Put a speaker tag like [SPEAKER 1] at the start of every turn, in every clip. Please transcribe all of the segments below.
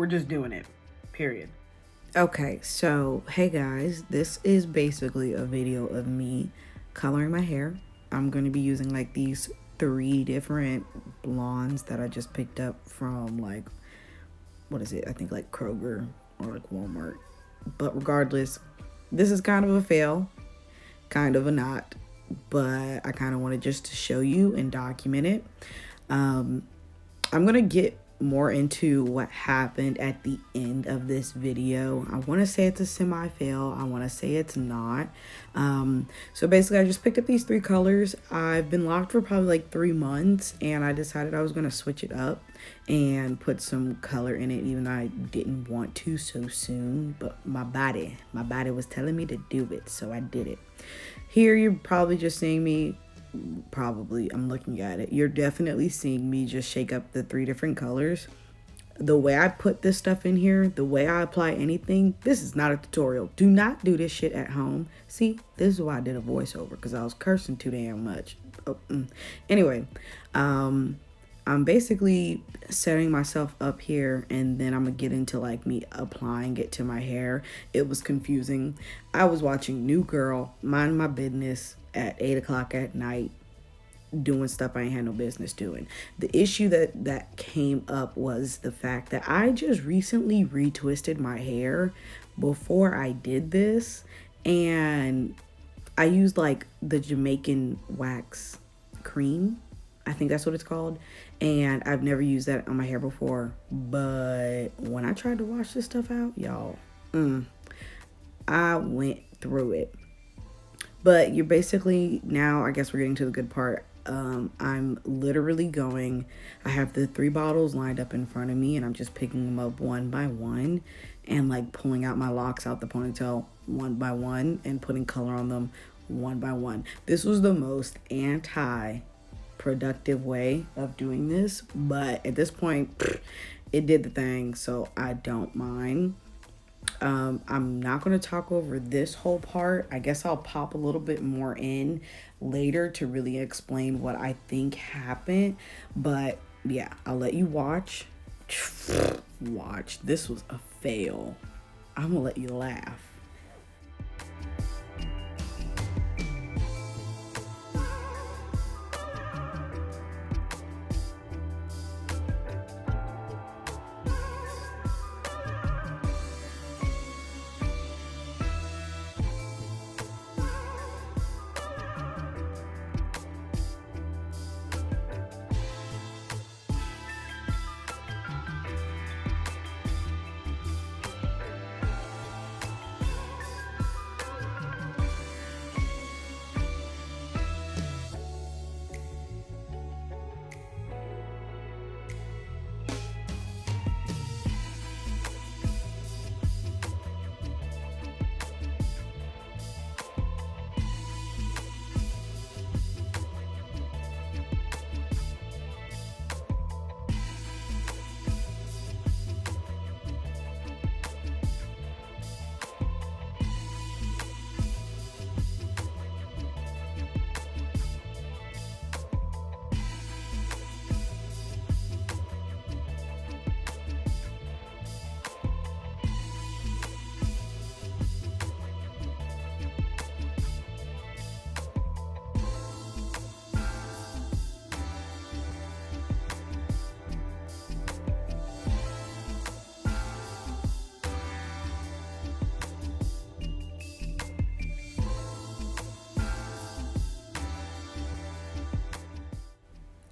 [SPEAKER 1] We're just doing it, period.
[SPEAKER 2] Okay, so hey guys, this is basically a video of me coloring my hair. I'm going to be using like these 3 different blondes that I just picked up from like, what is it? I think like Kroger or like Walmart. But regardless, this is kind of a fail, kind of a not, but I kind of wanted just to show you and document it. I'm going to get more into what happened at the end of this video. I want to say it's a semi-fail. I want to say it's not. So basically I just picked up these 3 colors. I've been locked for probably like 3 months, and I decided I was going to switch it up and put some color in it, even though I didn't want to so soon, but my body was telling me to do it, so I did it. Here you're probably just seeing me, I'm looking at it, you're definitely seeing me just shake up the 3 different colors. The way I put this stuff in here, the way I apply anything, this is not a tutorial. Do not do this shit at home. See, this is why I did a voiceover, because I was cursing too damn much. Anyway, I'm basically setting myself up here, and then I'm gonna get into like me applying it to my hair. It was confusing. I was watching New Girl, mind my business, at 8 o'clock at night, doing stuff I ain't had no business doing. The issue that came up was the fact that I just recently retwisted my hair before I did this, and I used like the Jamaican wax cream, I think that's what it's called, and I've never used that on my hair before. But when I tried to wash this stuff out, y'all, I went through it. But you're basically, now I guess we're getting to the good part. I'm literally going, I have the 3 bottles lined up in front of me, and I'm just picking them up one by one and like pulling out my locks out the ponytail one by one and putting color on them one by one. This was the most anti-productive way of doing this, but at this point, it did the thing, so I don't mind. I'm not going to talk over this whole part. I guess I'll pop a little bit more in later to really explain what I think happened. But yeah, I'll let you watch. Watch. This was a fail. I'm going to let you laugh.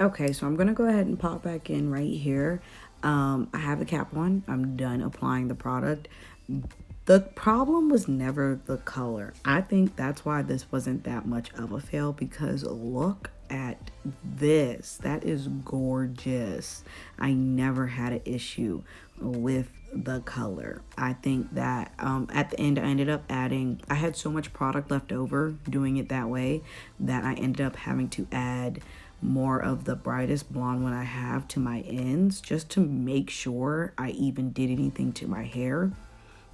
[SPEAKER 2] Okay, so I'm gonna go ahead and pop back in right here. I have the cap on. I'm done applying the product. The problem was never the color. I think that's why this wasn't that much of a fail, because look at this. That is gorgeous. I never had an issue with the color. I think that at the end I ended up adding, I had so much product left over doing it that way that I ended up having to add more of the brightest blonde one I have to my ends, just to make sure I even did anything to my hair.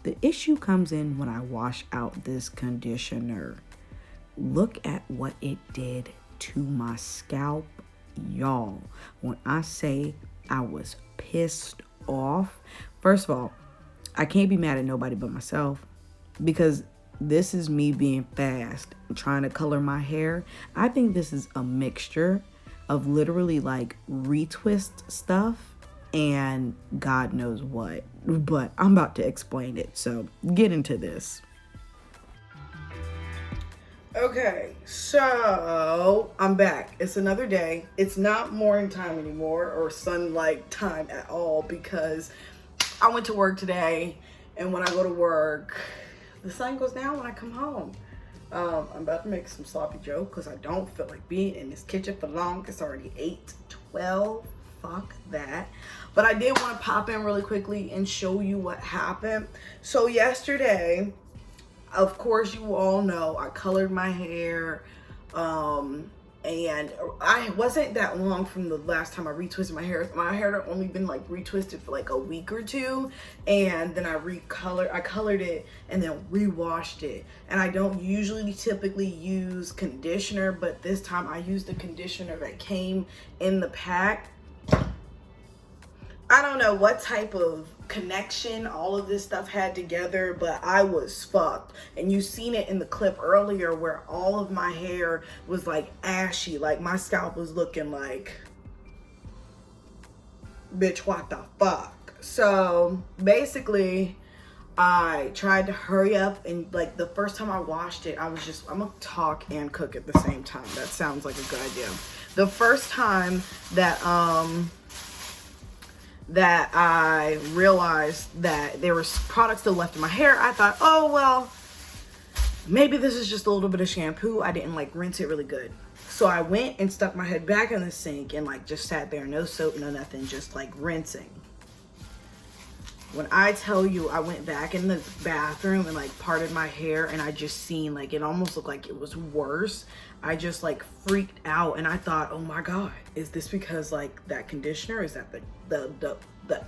[SPEAKER 2] The issue comes in when I wash out this conditioner. Look at what it did to my scalp, y'all. When I say I was pissed off, First of all, I can't be mad at nobody but myself, because this is me being fast and trying to color my hair. I think this is a mixture of literally like retwist stuff and God knows what. But I'm about to explain it, so get into this.
[SPEAKER 1] Okay, so I'm back. It's another day. It's not morning time anymore or sunlight time at all, because I went to work today, and when I go to work, the sun goes down when I come home. I'm about to make some sloppy Joe because I don't feel like being in this kitchen for long. It's already 8:12. Fuck that. But I did want to pop in really quickly and show you what happened. So yesterday, of course, you all know I colored my hair, and I wasn't that long from the last time I retwisted my hair. My hair had only been like retwisted for like a week or two, and then I colored it and then rewashed it. And I don't usually typically use conditioner, but this time I used the conditioner that came in the pack. I don't know what type of connection all of this stuff had together, but I was fucked. And you seen it in the clip earlier where all of my hair was like ashy, like my scalp was looking like, bitch, what the fuck? So basically I tried to hurry up, and like the first time I washed it, I'm gonna talk and cook at the same time. That sounds like a good idea. The first time that I realized that there was product still left in my hair, I thought, oh, well, maybe this is just a little bit of shampoo. I didn't like rinse it really good. So I went and stuck my head back in the sink and like just sat there, no soap, no nothing, just like rinsing. When I tell you, I went back in the bathroom and like parted my hair, and I just seen like, it almost looked like it was worse. I just like freaked out, and I thought, oh my God, is this because like that conditioner? Is that the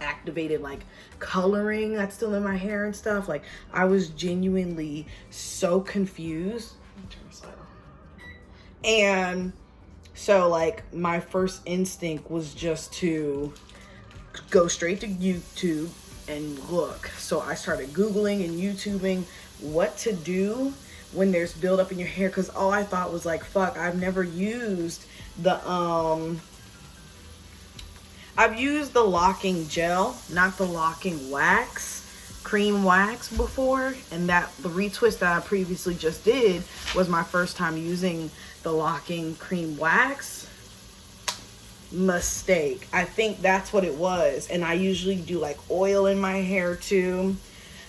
[SPEAKER 1] activated like coloring that's still in my hair and stuff? Like I was genuinely so confused. And so like my first instinct was just to go straight to YouTube and look. So I started Googling and YouTubing what to do when there's buildup in your hair, because all I thought was like, fuck, I've never used the I've used the locking gel, not the locking wax, cream wax before, and that the retwist that I previously just did was my first time using the locking cream wax. Mistake. I think that's what it was. And I usually do like oil in my hair too.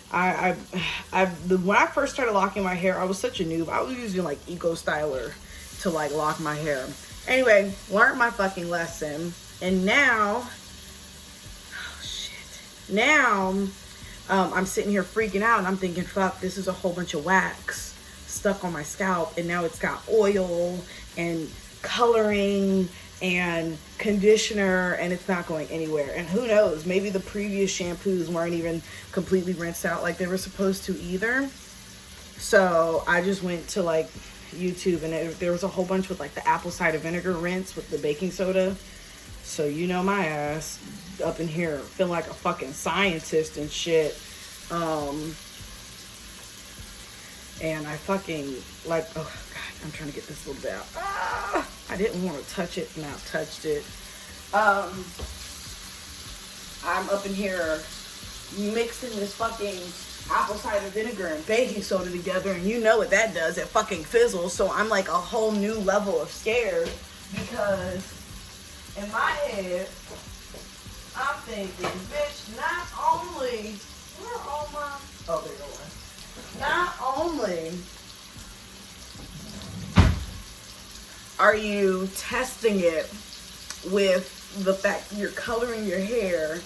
[SPEAKER 1] When I first started locking my hair, I was such a noob. I was using like Eco Styler to like lock my hair. Anyway, learned my fucking lesson. And now, oh shit. Now, I'm sitting here freaking out, and I'm thinking, fuck, this is a whole bunch of wax stuck on my scalp. And now it's got oil and coloring and conditioner, and it's not going anywhere. And who knows, maybe the previous shampoos weren't even completely rinsed out like they were supposed to either. So I just went to like YouTube, and there was a whole bunch with like the apple cider vinegar rinse with the baking soda. So you know my ass up in here feeling like a fucking scientist and shit. And I fucking like, oh God, I'm trying to get this little bit out. I didn't want to touch it, and I touched it. I'm up in here mixing this fucking apple cider vinegar and baking soda together, and you know what that does, it fucking fizzles. So I'm like a whole new level of scared, because in my head, I'm thinking, bitch, not only, where are all my, oh, there you go. Not only are you testing it with the fact that you're coloring your hair,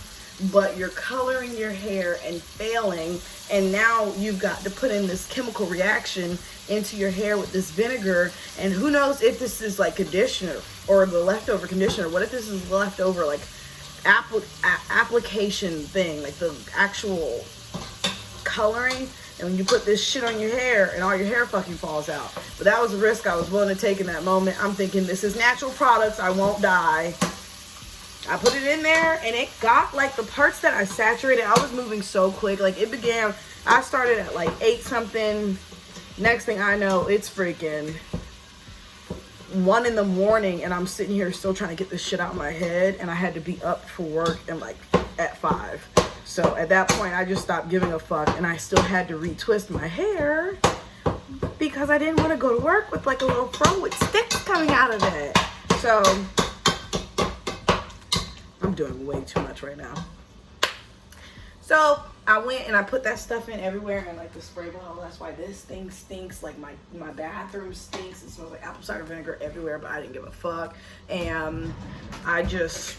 [SPEAKER 1] but you're coloring your hair and failing, and now you've got to put in this chemical reaction into your hair with this vinegar, and who knows if this is like conditioner or the leftover conditioner. What if this is leftover like application thing, like the actual coloring, and when you put this shit on your hair and all your hair fucking falls out. But that was a risk I was willing to take in that moment. I'm thinking, this is natural products, I won't die. I put it in there and it got like the parts that I saturated. I was moving so quick. Like it began, I started at like 8 something. Next thing I know, it's freaking 1 in the morning and I'm sitting here still trying to get this shit out of my head, and I had to be up for work and like at 5. So at that point I just stopped giving a fuck, and I still had to retwist my hair because I didn't want to go to work with like a little fro with sticks coming out of it. So I'm doing way too much right now. So I went and I put that stuff in everywhere in like the spray bottle. That's why this thing stinks. Like my bathroom stinks. It smells like apple cider vinegar everywhere, but I didn't give a fuck. And I just,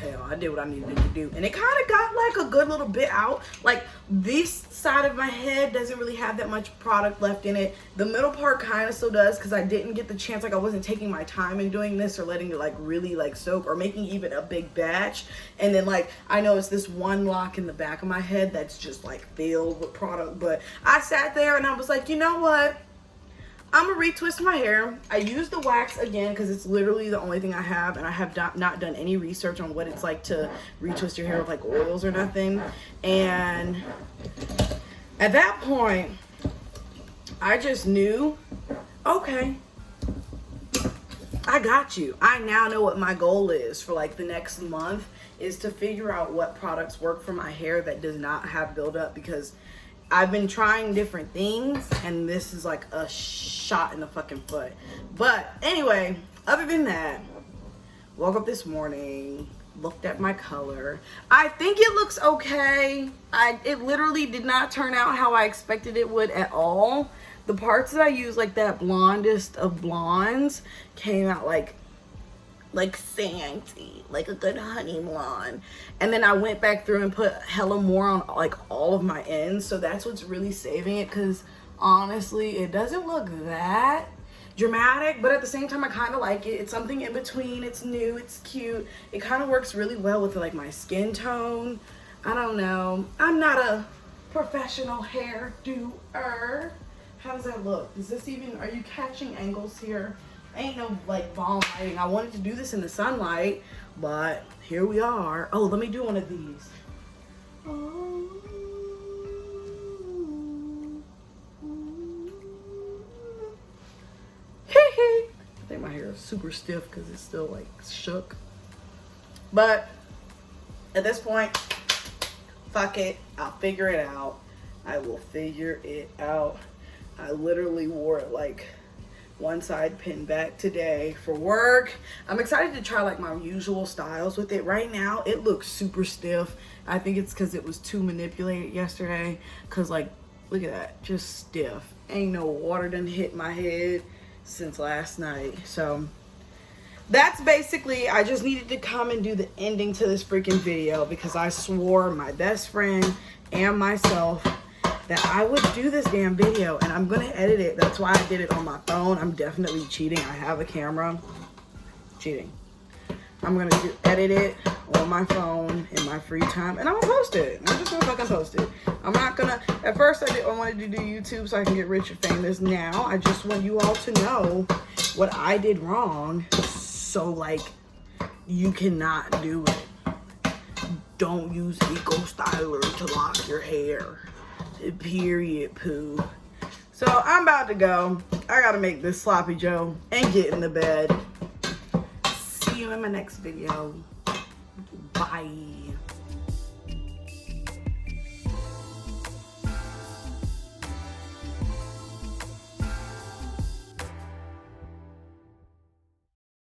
[SPEAKER 1] hell, I did what I needed to do. And it kind of got like a good little bit out. Like this side of my head doesn't really have that much product left in it. The middle part kind of still does, because I didn't get the chance, like I wasn't taking my time in doing this or letting it like really like soak or making even a big batch. And then like I know it's this one lock in the back of my head that's just like filled with product. But I sat there and I was like, you know what? I'm gonna retwist my hair. I use the wax again because it's literally the only thing I have, and I have not done any research on what it's like to retwist your hair with like oils or nothing. And at that point, I just knew, okay, I got you. I now know what my goal is for like the next month, is to figure out what products work for my hair that does not have buildup, because I've been trying different things and this is like a shot in the fucking foot. But anyway, other than that, woke up this morning, looked at my color. I think it looks okay. It literally did not turn out how I expected it would at all. The parts that I used, like that blondest of blondes, came out like sandy, like a good honey blonde. And then I went back through and put hella more on like all of my ends, so that's what's really saving it, because honestly it doesn't look that dramatic, but at the same time I kind of like it. It's something in between. It's new, it's cute, it kind of works really well with like my skin tone. I don't know, I'm not a professional hair doer. How does that look? Is this even, are you catching angles here? Ain't no like bomb lighting. I wanted to do this in the sunlight, but here we are. Oh, let me do one of these. Oh. I think my hair is super stiff because it's still like shook. But at this point, fuck it. I'll figure it out. I will figure it out. I literally wore it like one side pinned back today for work. I'm excited to try like my usual styles with it. Right now it looks super stiff. I think it's because it was too manipulated yesterday, because like look at that, just stiff. Ain't no water done hit my head since last night. So that's basically, I just needed to come and do the ending to this freaking video, because I swore my best friend and myself that I would do this damn video, and I'm gonna edit it. That's why I did it on my phone. I'm definitely cheating. I have a camera. Cheating. I'm gonna edit it on my phone in my free time, and I'm gonna post it. I'm just gonna fucking post it. I'm not gonna, at first I wanted to do YouTube so I can get rich and famous. Now I just want you all to know what I did wrong, so like you cannot do it. Don't use Eco Styler to lock your hair. Period, poo. So I'm about to go. I gotta make this sloppy joe and get in the bed. See you in my next video. Bye.